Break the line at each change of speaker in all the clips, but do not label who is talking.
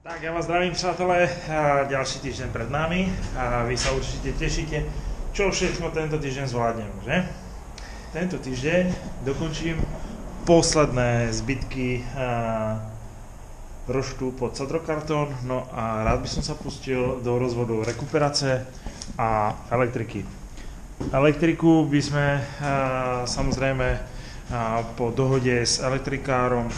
Tak ja vás zdravím, přátelé, ďalší týždeň pred nami a vy sa určite tešíte, čo všetko tento týždeň zvládnem, že? Tento týždeň dokončím posledné zbytky roštu pod sadrokartón, no a rád by som sa pustil do rozvodu rekuperace a elektriky. Elektriku by sme samozrejme po dohode s elektrikárom,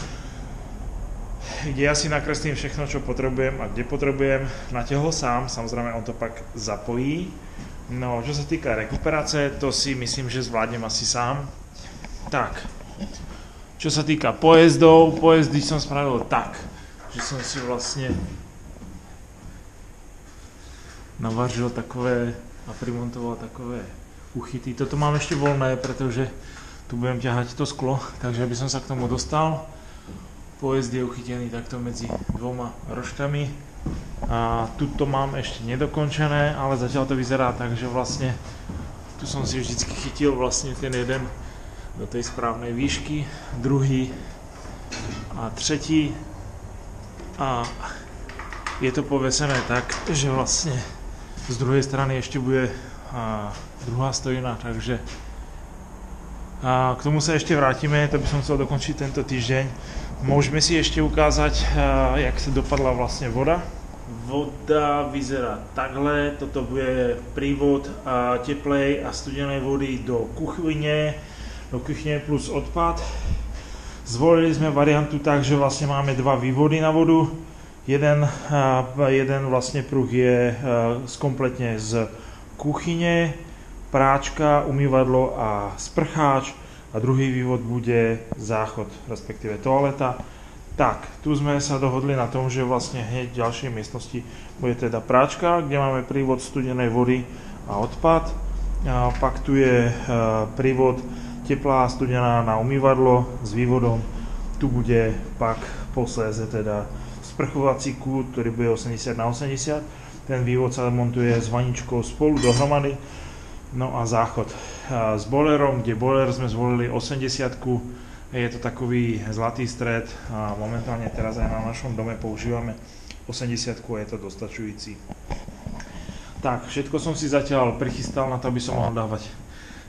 kde ja si nakreslím všechno, čo potrebujem a kde potrebujem, natiahol sám, samozrejme on to pak zapojí. No, čo sa týka rekuperace, to si myslím, že zvládnem asi sám. Tak, čo sa týka pojezdy som spravil tak, že som si vlastne navařil takové a primontoval takové uchyty. Toto mám ešte voľné, pretože tu budem ťahať to sklo, takže aby som sa k tomu dostal. Pojezd je uchytený takto medzi dvoma roštami a tuto mám ešte nedokončené, ale zatiaľ to vyzerá tak, že vlastne tu som si vždycky chytil vlastne ten jeden do tej správnej výšky, druhý a tretí a je to povesené tak, že vlastne z druhej strany ešte bude druhá stojina, takže k tomu sa ešte vrátime, to by som chcel dokončiť tento týždeň. Môžeme si ešte ukázať, jak sa dopadla vlastne voda. Voda vyzerá takhle, toto bude prívod teplej a studenej vody do kuchyne plus odpad. Zvolili sme variantu tak, že vlastne máme dva vývody na vodu. Jeden vlastne pruh je kompletne z kuchyne, práčka, umývadlo a sprcháč. A druhý vývod bude záchod, respektíve toaleta. Tak, tu sme sa dohodli na tom, že vlastne hneď v ďalšej miestnosti bude teda práčka, kde máme prívod studenej vody a odpad. A pak tu je prívod teplá a studená na umývadlo s vývodom. Tu bude pak posléze teda sprchovací kút, ktorý bude 80x80. Ten vývod sa montuje s vaničkou spolu dohromady. No a záchod s boilerom, kde boiler sme zvolili 80-ku, je to takový zlatý stred a momentálne teraz aj na našom dome používame 80-ku a je to dostačujúci. Tak, všetko som si zatiaľ prichystal na to, aby som mohol dávať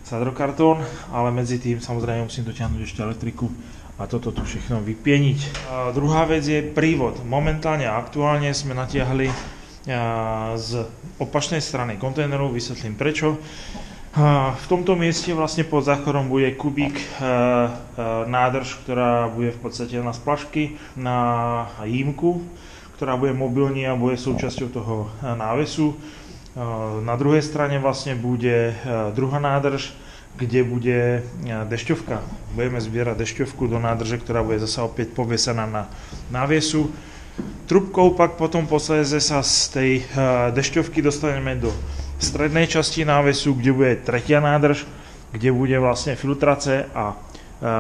sadrokartón, ale medzi tým samozrejme musím dotiahnuť ešte elektriku a toto tu všechno vypieniť. Druhá vec je prívod. Momentálne aktuálne sme natiahli z opačnej strany kontajneru, vysvetlím prečo. V tomto mieste vlastne pod záchodom bude kubík nádrž, ktorá bude v podstate na splašky, na jímku, ktorá bude mobilní a bude súčasťou toho návesu. Na druhej strane vlastne bude druhá nádrž, kde bude dešťovka. Budeme zbierať dešťovku do nádrže, ktorá bude zasa opäť povesená na návesu. Trubkou pak potom posléze sa z tej dešťovky dostaneme do strednej časti návesu, kde bude tretia nádrž, kde bude vlastne filtrace a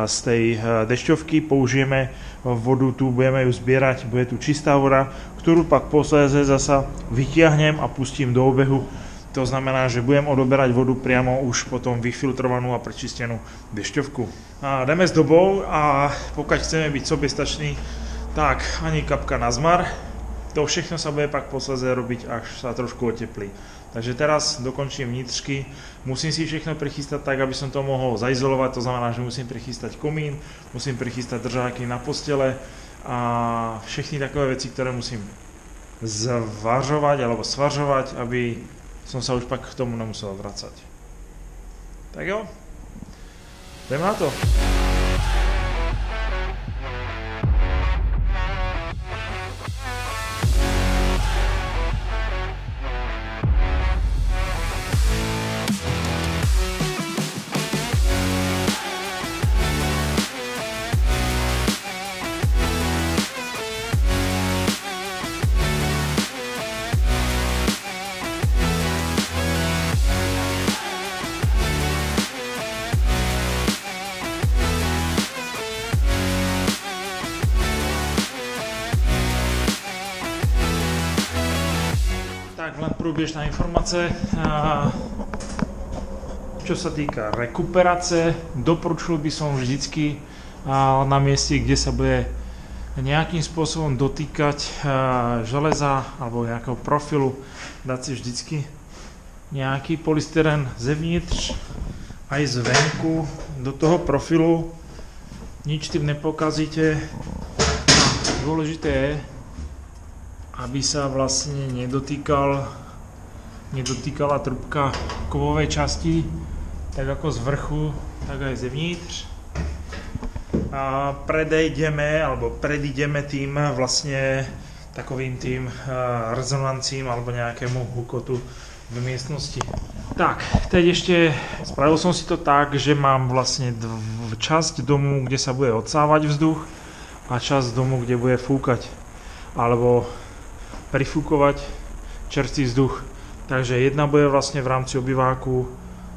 z tej dešťovky použijeme vodu, tu budeme ju zbierať, bude tu čistá voda, ktorú pak posléze zasa vytiahnem a pustím do obehu. To znamená, že budem odoberať vodu priamo už potom vyfiltrovanú a prečistenú dešťovku. Jdeme s dobou a pokud chceme byť soběstační, tak ani kapka na zmar. To všechno sa bude pak posledne robiť, až sa trošku oteplí. Takže teraz dokončím vnitřky. Musím si všechno prichystať tak, aby som to mohol zaizolovať. To znamená, že musím prichystať komín, musím prichystať držáky na postele a všechny takové veci, ktoré musím zvažovať alebo svažovať, aby som sa už pak k tomu nemusel vracať. Tak jo, idem na to. Len průběžná informace, čo sa týka rekuperace, doporučil by som vždycky na mieste, kde sa bude nejakým spôsobom dotýkať železa alebo nejakého profilu, dať si vždycky nejaký polystyrén zevnitř aj zvenku do toho profilu. Nič tým nepokazíte. Dôležité je, aby sa vlastne nedotýkala trubka kovovej časti, tak ako z vrchu, tak aj zevnitř. A predídeme tým vlastne takovým tým rezonancím alebo nejakému hukotu v miestnosti. Tak, teď ešte spravil som si to tak, že mám vlastne časť domu, kde sa bude odsávať vzduch a časť domu, kde bude fúkať alebo prifúkovať čerstvý vzduch. Takže jedna bude vlastne v rámci obýváku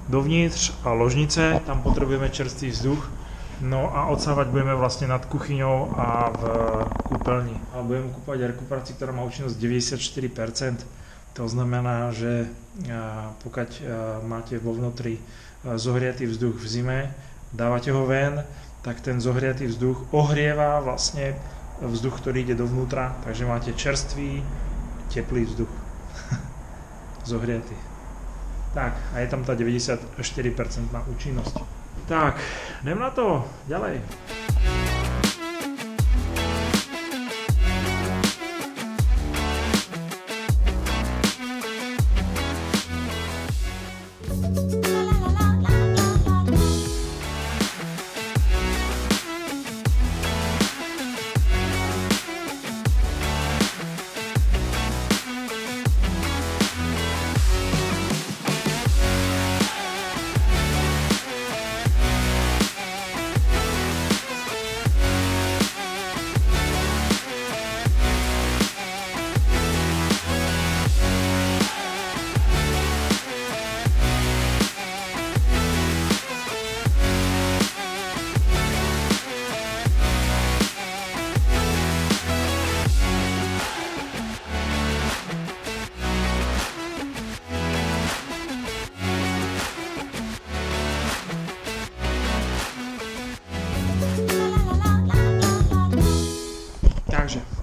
dovnitř a ložnice, tam potrebujeme čerstvý vzduch. No a odsávať budeme vlastne nad kuchyňou a v kúpeľni. A budeme kúpať rekuperáciu, ktorá má účinnosť 94%. To znamená, že pokiaľ máte vo vnútri zohriatý vzduch v zime, dávate ho ven, tak ten zohriatý vzduch ohrieva vlastne vzduch, ktorý ide dovnútra, takže máte čerstvý, teplý vzduch. Zohriatý. Tak, a je tam tá 94% účinnosť. Tak, idem na to, ďalej.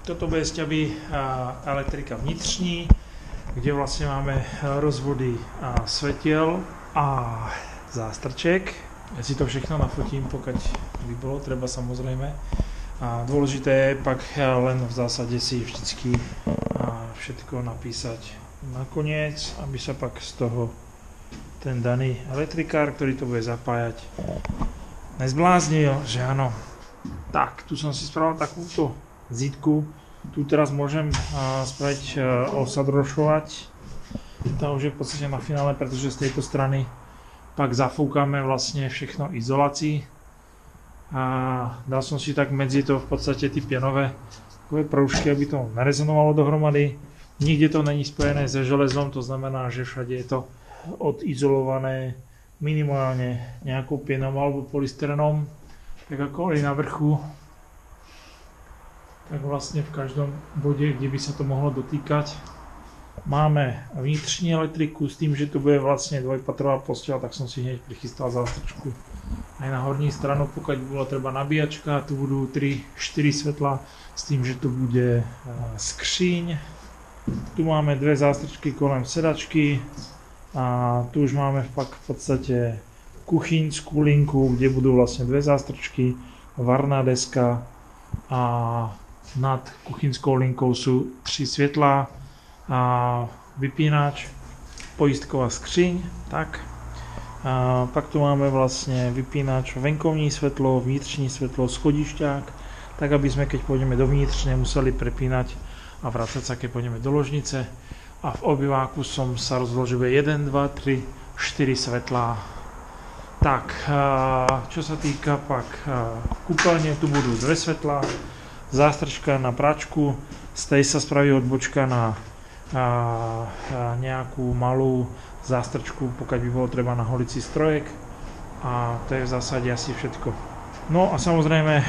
Toto bude sťaby elektrika vnitřní, kde vlastne máme rozvody svetiel a zástrček. Ja si to všechno nafotím, pokud by bolo treba, samozrejme. A dôležité je pak len v zásade si vždycky všetko napísať nakoniec, aby sa pak z toho ten daný elektrikár, ktorý to bude zapájať, nezbláznil, že áno. Tak, tu som si spravil takúto zítku. Tu teraz môžem spraviť osadrošovať. To už je v podstate na finále, pretože z tejto strany pak zafúkame vlastne všechno izolácii. A dal som si tak medzi to v podstate tie pianové takové proužky, aby to nerezonovalo dohromady. Nikde to není spojené se železom, to znamená, že všade je to odizolované minimálne nejakou pienou alebo polystyrenom. Tak ako aj na vrchu, tak vlastne v každom bode, kde by sa to mohlo dotýkať, máme vnitřní elektriku s tým, že tu bude vlastne dvojpatrová posteľ, tak som si hneď prichystal zástrčku aj na horní stranu, pokiaľ by bola treba nabíjačka, tu budú 3-4 svetla s tým, že tu bude skříň. Tu máme dve zástrčky kolem sedačky a tu už máme v podstate kuchyňskú linku, kde budú vlastne dve zástrčky, varná deska a nad kuchyňskou linkou sú 3 svetlá a vypínač, pojistková skříň, tak. A pak tu máme vlastne vypínač, venkovní svetlo, vnitřní svetlo, schodišťák, tak aby sme, keď pôjdeme dovnitř, nemuseli prepínať a vracať sa, keď pôjdeme do ložnice. A v obýváku som sa rozhodol, že bude 1, 2, 3, 4 svetlá. Tak, čo sa týka pak kúpeľne, tu budú dve svetlá, zástrčka na pračku, z tej sa spraví odbočka na nejakú malú zástrčku, pokiaľ by bolo treba na holicí strojek, a to je v zásade asi všetko. No a samozrejme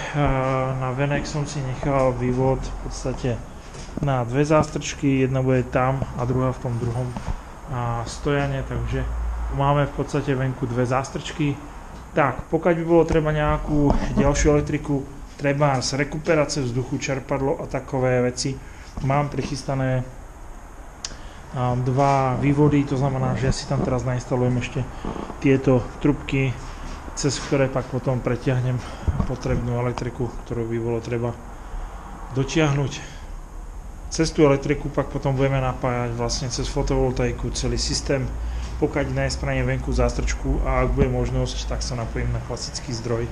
na venek som si nechal vývod v podstate na dve zástrčky, jedna bude tam a druhá v tom druhom stojane, takže máme v podstate venku dve zástrčky. Tak, pokiaľ by bolo treba nejakú ďalšiu elektriku, treba rekuperácie vzduchu, čerpadlo a takové veci. Mám prichystané dva vývody, to znamená, že ja si tam teraz nainstalujem ešte tieto trubky, cez ktoré pak potom pretiahnem potrebnú elektriku, ktorú by bolo treba dotiahnuť. Cez tú elektriku pak potom budeme napájať vlastne cez fotovoltaiku celý systém, pokiaľ nespravím venku zástrčku a ak bude možnosť, tak sa napojím na klasický zdroj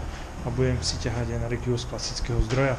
a budem si ťahať energiu z klasického zdroja.